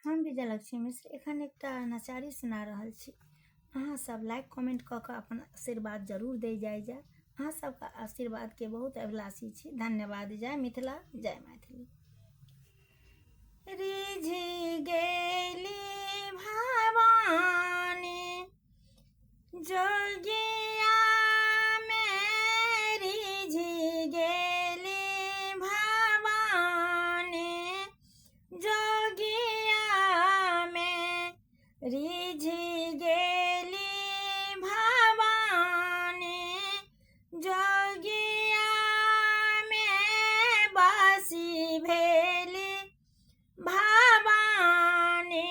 हम विजयलक्ष्मी मिश्र एखन एकटा नचारी सुना रहल छी। अहाँ सब लाइक कमेंट कऽ के अपन आशीर्वाद जरूर दे जाय। अहाँ सबके आशीर्वाद के बहुत अभिलाषी छी। धन्यवाद। जय मिथिला, जय मैथिली। रिझि गेली भवानी जोगिया में, रिझि गेली भवानी जोगिया में, रिझि गेली भवानी जोगिया में, बसी भेली भवानी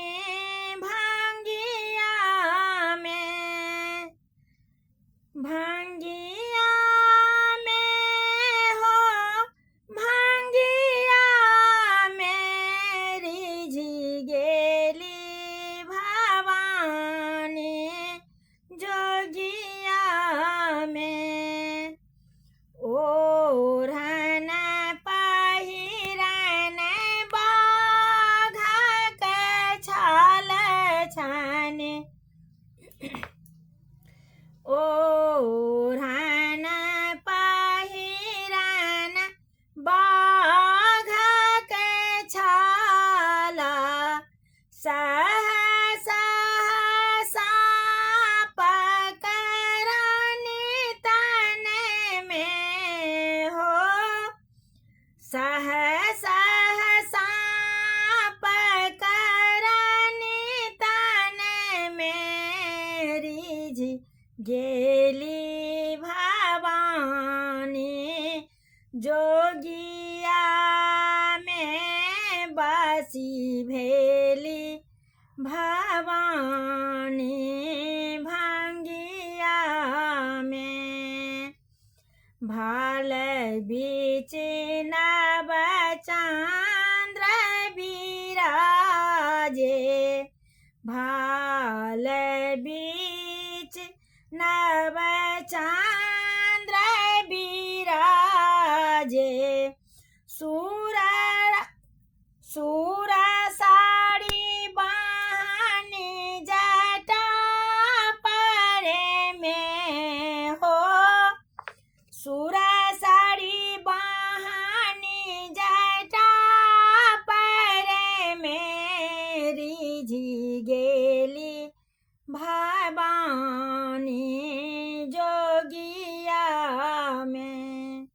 भंगिया में, भंगिया में हो भंगिया में, रिझि गेली भवानी जोगिया में। ओढ़न पहिरन बाघक छाल छाने, ओढ़न पहिरन बाघक छाल, सहसा साँप करनि तन में हो, सहसा साँप करनि तन में, रिझि गेली भवानी जोगिया में, बसी भेली भवानी भंगिया में। भाल बीच नव चंद्र बिराजे, भाल बीच नव चंद्र बिराजे, सूर साड़ी बानी जटा परे में हो, सूर साड़ी बानी जटा परे में, रिझि गेली भवानी जोगिया में।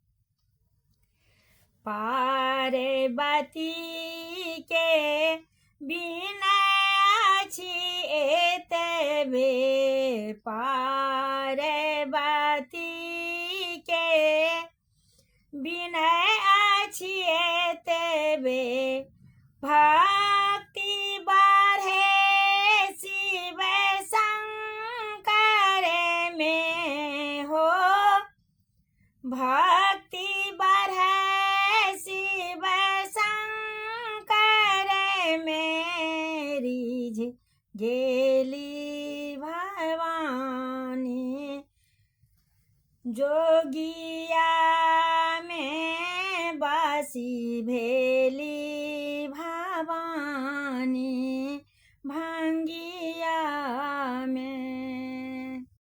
पार्वती के बिना छी एतबे, पार्वती के बिना अछि एतबे, भक्ति बढ़े शिव शंकर में हो, भक्ति बढ़े शिव शंकर में, रिझि गेली भवानी जोगिया में, बसी भेली